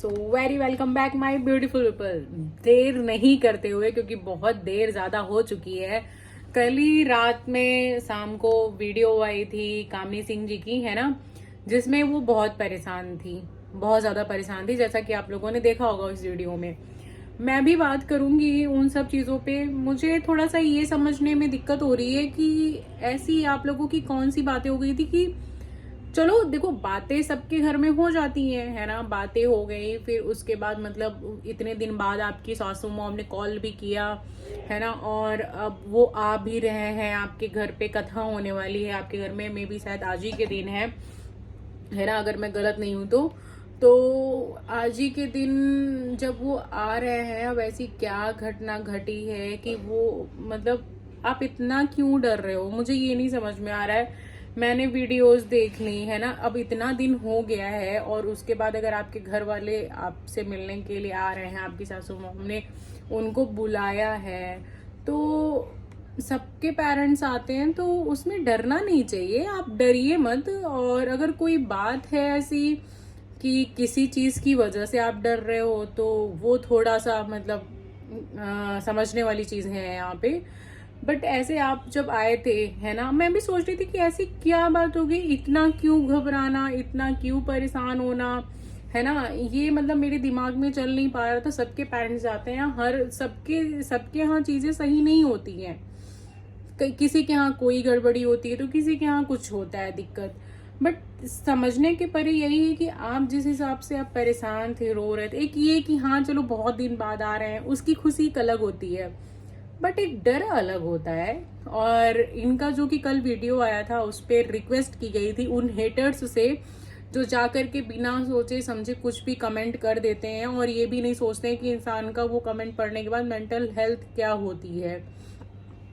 So very welcome back my beautiful people. देर नहीं करते हुए, क्योंकि बहुत देर ज्यादा हो चुकी है। कल ही रात में शाम को वीडियो आई थी कामनी सिंह जी की, है ना, जिसमें वो बहुत परेशान थी, बहुत ज्यादा परेशान थी, जैसा कि आप लोगों ने देखा होगा इस वीडियो में। मैं भी बात करूंगी उन सब चीजों पे। मुझे थोड़ा सा ये समझने में दिक्कत हो रही है कि ऐसी आप लोगों की कौन सी बातें हो गई थी कि चलो देखो, बातें सबके घर में हो जाती हैं, है ना, बातें हो गई, फिर उसके बाद मतलब इतने दिन बाद आपकी सासू मॉम ने कॉल भी किया, है ना, और अब वो आ भी रहे हैं, आपके घर पे कथा होने वाली है, आपके घर में मे बी शायद आज ही के दिन है ना, अगर मैं गलत नहीं हूं तो आज ही के दिन जब वो आ रहे हैं, अब ऐसी क्या घटना घटी है कि वो मतलब आप इतना क्यों डर रहे हो, मुझे ये नहीं समझ में आ रहा है। मैंने वीडियोस देख ली, है ना, अब इतना दिन हो गया है और उसके बाद अगर आपके घर वाले आपसे मिलने के लिए आ रहे हैं, आपकी सासू मॉम ने उनको बुलाया है, तो सबके पेरेंट्स आते हैं, तो उसमें डरना नहीं चाहिए, आप डरिए मत। और अगर कोई बात है ऐसी कि किसी चीज की वजह से आप डर रहे हो, तो वो थोड़ा सा मतलब समझने वाली चीज है यहाँ पे। बट ऐसे आप जब आए थे, है ना, मैं भी सोच रही थी कि ऐसी क्या बात होगी, इतना क्यों घबराना, इतना क्यों परेशान होना, है ना, ये मतलब मेरे दिमाग में चल नहीं पा रहा था। सबके पेरेंट्स जाते हैं, हर सबके सबके यहाँ चीजें सही नहीं होती हैं, किसी के यहाँ कोई गड़बड़ी होती है तो किसी के यहाँ कुछ होता है दिक्कत। बट समझने के परे यही है कि आप जिस हिसाब से आप परेशान थे, रो रहे थे, एक ये कि हाँ चलो बहुत दिन बाद आ रहे हैं, उसकी खुशी एक अलग होती है, बट एक डर अलग होता है। और इनका जो कि कल वीडियो आया था उस पर रिक्वेस्ट की गई थी उन हेटर्स से जो जाकर के बिना सोचे समझे कुछ भी कमेंट कर देते हैं और ये भी नहीं सोचते हैं कि इंसान का वो कमेंट पढ़ने के बाद मेंटल हेल्थ क्या होती है।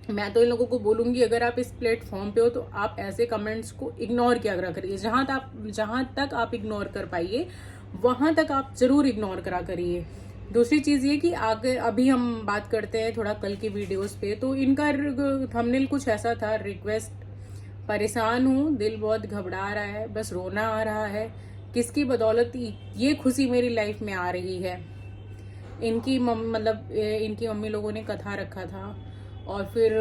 मैं तो इन लोगों को बोलूंगी, अगर आप इस प्लेटफॉर्म पे हो तो आप ऐसे कमेंट्स को इग्नोर किया करिए, जहां तक आप इग्नोर कर पाइए वहां तक आप जरूर इग्नोर करा करिए। दूसरी चीज ये कि आगे अभी हम बात करते हैं थोड़ा कल की वीडियोस पे, तो इनका थंबनेल कुछ ऐसा था, रिक्वेस्ट, परेशान हूँ, दिल बहुत घबरा रहा है, बस रोना आ रहा है, किसकी बदौलत ये खुशी मेरी लाइफ में आ रही है। इनकी मतलब इनकी मम्मी लोगों ने कथा रखा था और फिर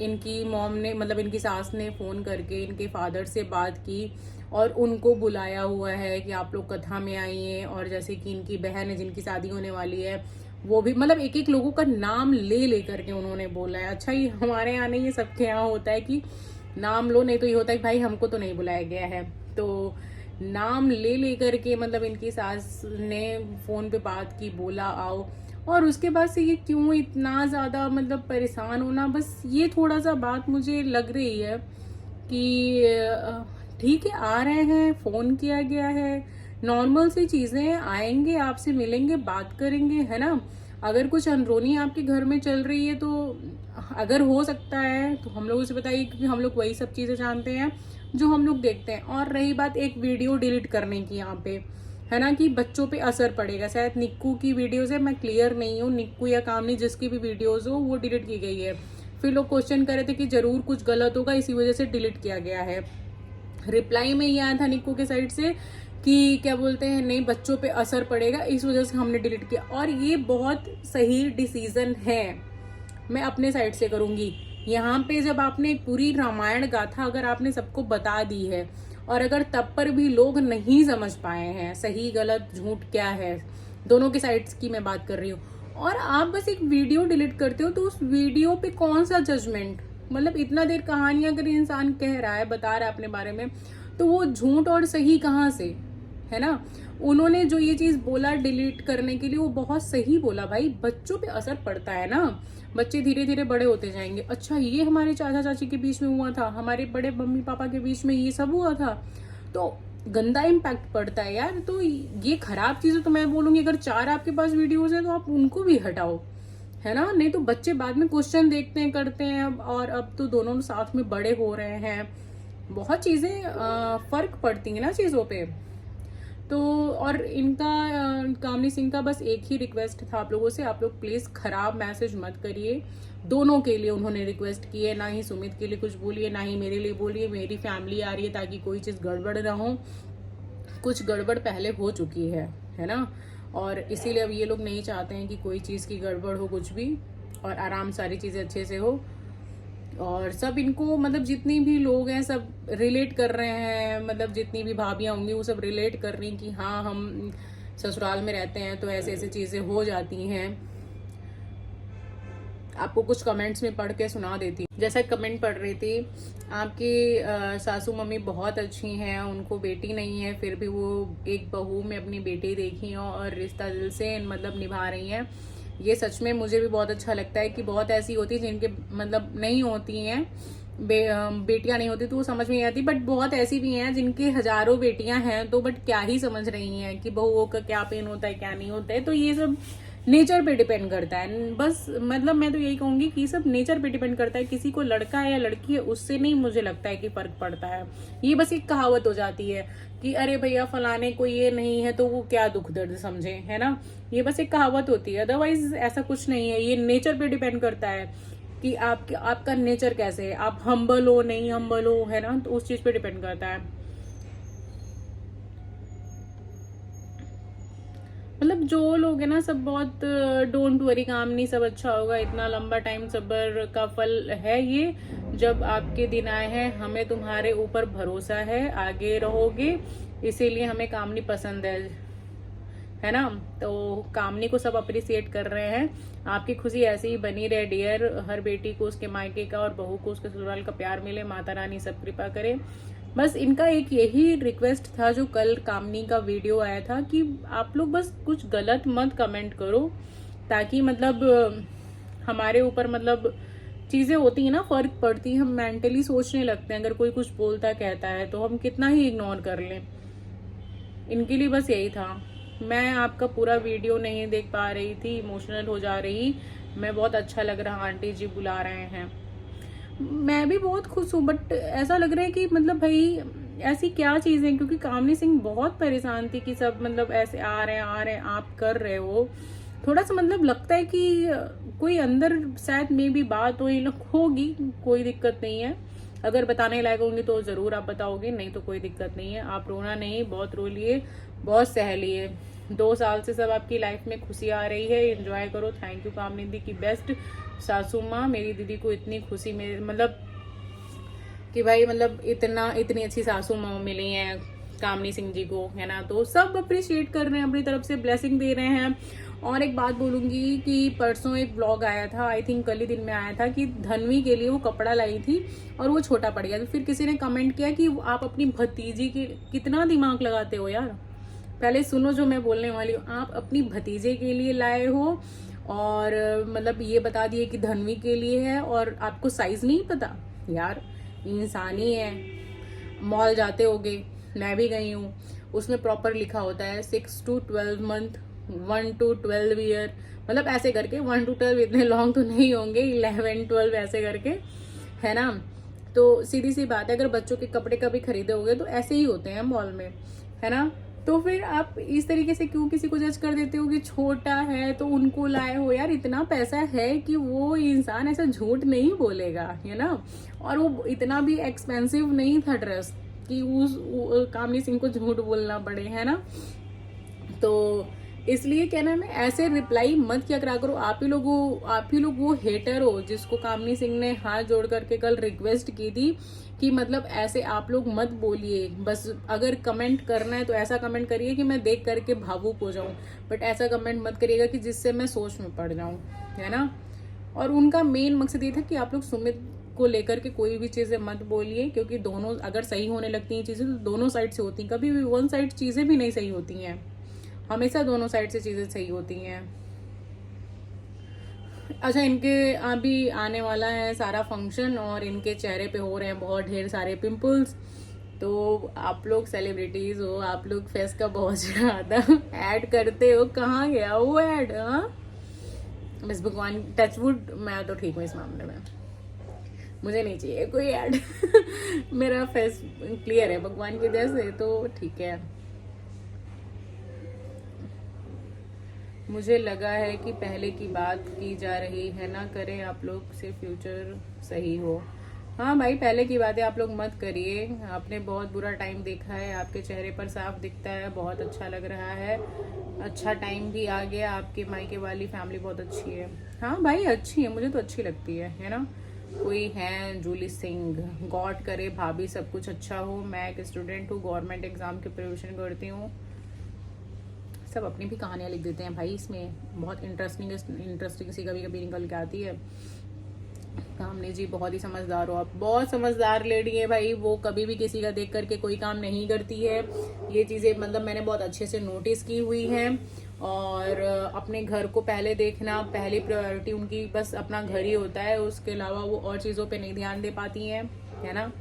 इनकी मॉम ने मतलब इनकी सास ने फोन करके इनके फादर से बात की और उनको बुलाया हुआ है कि आप लोग कथा में आइए। और जैसे कि इनकी बहन है जिनकी शादी होने वाली है, वो भी मतलब एक एक लोगों का नाम ले लेकर के उन्होंने बोला है। अच्छा, ये हमारे यहाँ नहीं, ये सबके यहाँ होता है कि नाम लो, नहीं तो ये होता है कि भाई हमको तो नहीं बुलाया गया है, तो नाम ले लेकर के मतलब इनकी सास ने फोन पे बात की, बोला आओ। और उसके बाद से ये क्यों इतना ज्यादा मतलब परेशान होना, बस ये थोड़ा सा बात मुझे लग रही है कि ठीक है, आ रहे हैं, फोन किया गया है, नॉर्मल सी चीजें, आएंगे, आपसे मिलेंगे, बात करेंगे, है ना। अगर कुछ अंदरूनी आपके घर में चल रही है तो अगर हो सकता है तो हम लोगों से बताइए, क्योंकि हम लोग वही सब चीजें जानते हैं जो हम लोग देखते हैं। और रही बात एक वीडियो डिलीट करने की यहाँ पे, है ना, कि बच्चों पे असर पड़ेगा, शायद निक्कू की वीडियोस है, मैं क्लियर नहीं हूँ, निक्कू या कामनी जिसकी भी वीडियोस हो वो डिलीट की गई है। फिर लोग क्वेश्चन कर रहे थे कि जरूर कुछ गलत होगा इसी वजह से डिलीट किया गया है। रिप्लाई में ये आया था निक्कू के साइड से कि क्या बोलते हैं, नहीं बच्चों पे असर पड़ेगा इस वजह से हमने डिलीट किया। और ये बहुत सही डिसीजन है, मैं अपने साइड से करूंगी। यहाँ पे जब आपने पूरी रामायण गाथा अगर आपने सबको बता दी है और अगर तब पर भी लोग नहीं समझ पाए हैं सही गलत झूठ क्या है, दोनों के साइड्स की मैं बात कर रही हूँ, और आप बस एक वीडियो डिलीट करते हो, तो उस वीडियो पे कौन सा जजमेंट, मतलब इतना देर कहानियां अगर इंसान कह रहा है, बता रहा है अपने बारे में, तो वो झूठ और सही कहाँ से, है ना। उन्होंने जो ये चीज बोला डिलीट करने के लिए, वो बहुत सही बोला, भाई बच्चों पे असर पड़ता है ना, बच्चे धीरे धीरे बड़े होते जाएंगे। अच्छा, ये हमारे चाचा चाची के बीच में हुआ था, हमारे बड़े मम्मी पापा के बीच में ये सब हुआ था, तो गंदा इम्पैक्ट पड़ता है यार। तो ये खराब चीज है, तो मैं बोलूंगी अगर 4 आपके पास वीडियोज है तो आप उनको भी हटाओ, है ना, नहीं तो बच्चे बाद में क्वेश्चन देखते हैं, करते हैं। और अब तो दोनों साथ में बड़े हो रहे हैं, बहुत चीजें फर्क पड़ती है ना चीजों पे। तो और इनका कामनी सिंह का बस एक ही रिक्वेस्ट था आप लोगों से, आप लोग प्लीज खराब मैसेज मत करिए। दोनों के लिए उन्होंने रिक्वेस्ट की है, ना ही सुमित के लिए कुछ बोलिए, ना ही मेरे लिए बोलिए, मेरी फैमिली आ रही है ताकि कोई चीज गड़बड़ ना हो, कुछ गड़बड़ पहले हो चुकी है है ना। और इसीलिए अब ये लोग नहीं चाहते हैं कि कोई चीज़ की गड़बड़ हो कुछ भी, और आराम सारी चीज़ें अच्छे से हो। और सब इनको मतलब जितनी भी लोग हैं सब रिलेट कर रहे हैं, मतलब जितनी भी भाभियाँ होंगी वो सब रिलेट कर रही हैं कि हाँ हम ससुराल में रहते हैं तो ऐसे ऐसे चीज़ें हो जाती हैं। आपको कुछ कमेंट्स में पढ़ के सुना देती। जैसा कमेंट पढ़ रही थी, आपकी सासू मम्मी बहुत अच्छी हैं, उनको बेटी नहीं है फिर भी वो एक बहू में अपनी बेटी देखी हैं और रिश्ता दिल से मतलब निभा रही हैं। ये सच में मुझे भी बहुत अच्छा लगता है कि बहुत ऐसी होती है जिनके मतलब नहीं होती हैं बेटियां नहीं होती तो वो समझ में नहीं आती, बट बहुत ऐसी भी हैं जिनके हजारों बेटियां हैं तो बट क्या ही समझ रही हैं कि बहुओं का क्या पेन होता है क्या नहीं होता है। तो ये सब नेचर पे डिपेंड करता है बस, मतलब मैं तो यही कहूंगी कि सब नेचर पे डिपेंड करता है। किसी को लड़का है या लड़की है उससे नहीं मुझे लगता है कि फर्क पड़ता है। ये बस एक कहावत हो जाती है कि अरे भैया फलाने को ये नहीं है तो वो क्या दुख दर्द समझे, है ना। ये बस एक कहावत होती है, अदरवाइज ऐसा कुछ नहीं है। ये नेचर पे डिपेंड करता है कि आपका नेचर कैसे है, आप हम्बल हो नहीं हम्बल हो, है ना, तो उस चीज पे डिपेंड करता है। मतलब जो लोग है ना सब बहुत डोंट वरी काम नहीं, सब अच्छा होगा, इतना लंबा टाइम सब्र का फल है ये। जब आपके दिन आए हैं हमें तुम्हारे ऊपर भरोसा है, आगे रहोगे, इसीलिए हमें कामनी पसंद है ना। तो कामनी को सब अप्रिसिएट कर रहे हैं। आपकी खुशी ऐसे ही बनी रहे डियर। हर बेटी को उसके मायके का और बहू को उसके ससुराल का प्यार मिले, माता रानी सब कृपा करे। बस इनका एक यही रिक्वेस्ट था जो कल कामनी का वीडियो आया था कि आप लोग बस कुछ गलत मत कमेंट करो, ताकि मतलब हमारे ऊपर मतलब चीजें होती है ना फर्क पड़ती है, हम मेंटली सोचने लगते हैं। अगर कोई कुछ बोलता कहता है तो हम कितना ही इग्नोर कर लें। इनके लिए बस यही था। मैं आपका पूरा वीडियो नहीं देख पा रही थी, इमोशनल हो जा रही मैं। बहुत अच्छा लग रहा आंटी जी बुला रहे हैं, मैं भी बहुत खुश हूँ, बट ऐसा लग रहा है कि मतलब भाई ऐसी क्या चीजें, क्योंकि कामनी सिंह बहुत परेशान थी कि सब मतलब ऐसे आ रहे हैं आप कर रहे हो। थोड़ा सा मतलब लगता है कि कोई अंदर शायद में भी बात होगी, कोई दिक्कत नहीं है। अगर बताने लायक होंगे तो जरूर आप बताओगे, नहीं तो कोई दिक्कत नहीं है। आप रोना नहीं, बहुत रो लिए, बहुत सह लिए। 2 साल से सब आपकी लाइफ में खुशी आ रही है, एंजॉय करो। थैंक यू कामनी दी की बेस्ट सासू माँ। मेरी दीदी को इतनी खुशी में मतलब कि भाई मतलब इतनी अच्छी सासू माँ मिली हैं कामनी सिंह जी को, है ना। तो सब अप्रिशिएट कर रहे हैं, अपनी तरफ से ब्लेसिंग दे रहे हैं। और एक बात बोलूंगी कि परसों एक ब्लॉग आया था, आई थिंक कल ही दिन में आया था, कि धनवी के लिए वो कपड़ा लाई थी और वो छोटा पड़ गया। तो फिर किसी ने कमेंट किया कि आप अपनी भतीजी के कितना दिमाग लगाते हो यार। पहले सुनो जो मैं बोलने वाली हूँ। आप अपनी भतीजे के लिए लाए हो और मतलब ये बता दिए कि धनवी के लिए है और आपको साइज नहीं पता यार। इंसान ही है। मॉल जाते होगे, मैं भी गई हूँ, उसमें प्रॉपर लिखा होता है 6 to 12 मंथ, 1 to 12 ईयर, मतलब ऐसे करके 1 to 12 इतने लॉन्ग तो नहीं होंगे, 11 12 ऐसे करके, है ना। तो सीधी सी बात है, अगर बच्चों के कपड़े कभी खरीदे होगे तो ऐसे ही होते हैं मॉल में, है ना। तो फिर आप इस तरीके से क्यों किसी को जज कर देते हो कि छोटा है तो उनको लाए हो। यार इतना पैसा है कि वो इंसान ऐसा झूठ नहीं बोलेगा, है ना। और वो इतना भी एक्सपेंसिव नहीं था ड्रेस कि उस कामनी सिंह को झूठ बोलना पड़े, है ना। तो इसलिए क्या नाम है, ऐसे रिप्लाई मत किया करा करो। आप ही लोग वो हेटर हो जिसको कामनी सिंह ने हाथ जोड़ करके कल रिक्वेस्ट की थी कि मतलब ऐसे आप लोग मत बोलिए। बस अगर कमेंट करना है तो ऐसा कमेंट करिए कि मैं देख करके भावुक हो जाऊं, बट ऐसा कमेंट मत करिएगा कि जिससे मैं सोच में पड़ जाऊं, है ना। और उनका मेन मकसद ये था कि आप लोग सुमित को लेकर के कोई भी चीजें मत बोलिए, क्योंकि दोनों अगर सही होने लगती हैं चीजें तो दोनों साइड से होती हैं, कभी भी वन साइड चीजें भी नहीं सही होती हैं, हमेशा दोनों साइड से चीजें सही होती हैं। अच्छा, इनके अभी आने वाला है सारा फंक्शन और इनके चेहरे पे हो रहे हैं बहुत ढेर सारे पिंपल्स। तो आप लोग सेलिब्रिटीज हो, आप लोग फेस का बहुत ज्यादा ऐड करते हो, कहाँ गया वो ऐड। बस भगवान टचवुड, मैं तो ठीक हूँ इस मामले में, मुझे नहीं चाहिए कोई ऐड मेरा फेस क्लियर है भगवान की दया से, तो ठीक है। मुझे लगा है कि पहले की बात की जा रही है, ना करें आप लोग से फ्यूचर सही हो। हाँ भाई, पहले की बातें आप लोग मत करिए। आपने बहुत बुरा टाइम देखा है, आपके चेहरे पर साफ दिखता है, बहुत अच्छा लग रहा है। अच्छा टाइम भी आ गया, आपके मायके वाली फैमिली बहुत अच्छी है। हाँ भाई अच्छी है, मुझे तो अच्छी लगती है ना। कोई है जूली सिंह, गॉड करे भाभी सब कुछ अच्छा हो। मैं एक स्टूडेंट हूँ, गवर्नमेंट एग्जाम की प्रिपरेशन करती हूँ। सब अपनी भी कहानियाँ लिख देते हैं भाई, इसमें बहुत इंटरेस्टिंग इंटरेस्टिंग सी कभी कभी निकल के आती है। कामनी जी बहुत ही समझदार हो आप, बहुत समझदार लेडी है भाई। वो कभी भी किसी का देख करके कोई काम नहीं करती है। ये चीज़ें मतलब मैंने बहुत अच्छे से नोटिस की हुई हैं। और अपने घर को पहले देखना, पहली प्रायोरिटी उनकी बस अपना घर ही होता है, उसके अलावा वो और चीज़ों पे नहीं ध्यान दे पाती हैं, है ना।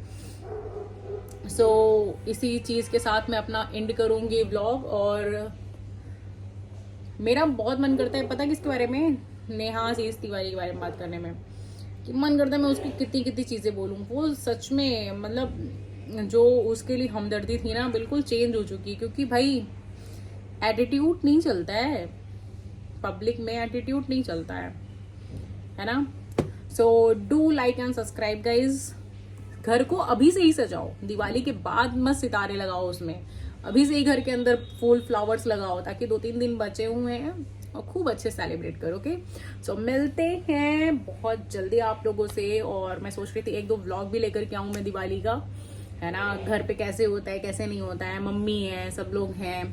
सो इसी चीज़ के साथ मैं अपना एंड करूँगी व्लॉग। और मेरा बहुत मन करता है पता किसके बारे में, नेहा शीष तिवारी के बारे में बात करने में, कि मन करता है मैं उसकी कितनी कितनी चीज़ें बोलूँ। वो सच में मतलब जो उसके लिए हमदर्दी थी ना, बिल्कुल चेंज हो चुकी है। क्योंकि भाई एटीट्यूड नहीं चलता है पब्लिक में, एटीट्यूड नहीं चलता है ना। So do like and subscribe guys. घर को अभी से ही सजाओ, दिवाली के बाद मत सितारे लगाओ उसमें, अभी से ही घर के अंदर फूल फ्लावर्स लगाओ, ताकि 2-3 दिन बचे हुए हैं और खूब अच्छे सेलिब्रेट करो। ओके, सो मिलते हैं बहुत जल्दी आप लोगों से। और मैं सोच रही थी 1-2 व्लॉग भी लेकर के आऊँ मैं दिवाली का, है ना। घर पे कैसे होता है कैसे नहीं होता है, मम्मी है सब लोग हैं,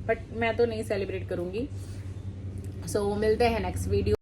बट मैं तो नहीं सेलिब्रेट करूंगी। सो मिलते हैं नेक्स्ट वीडियो।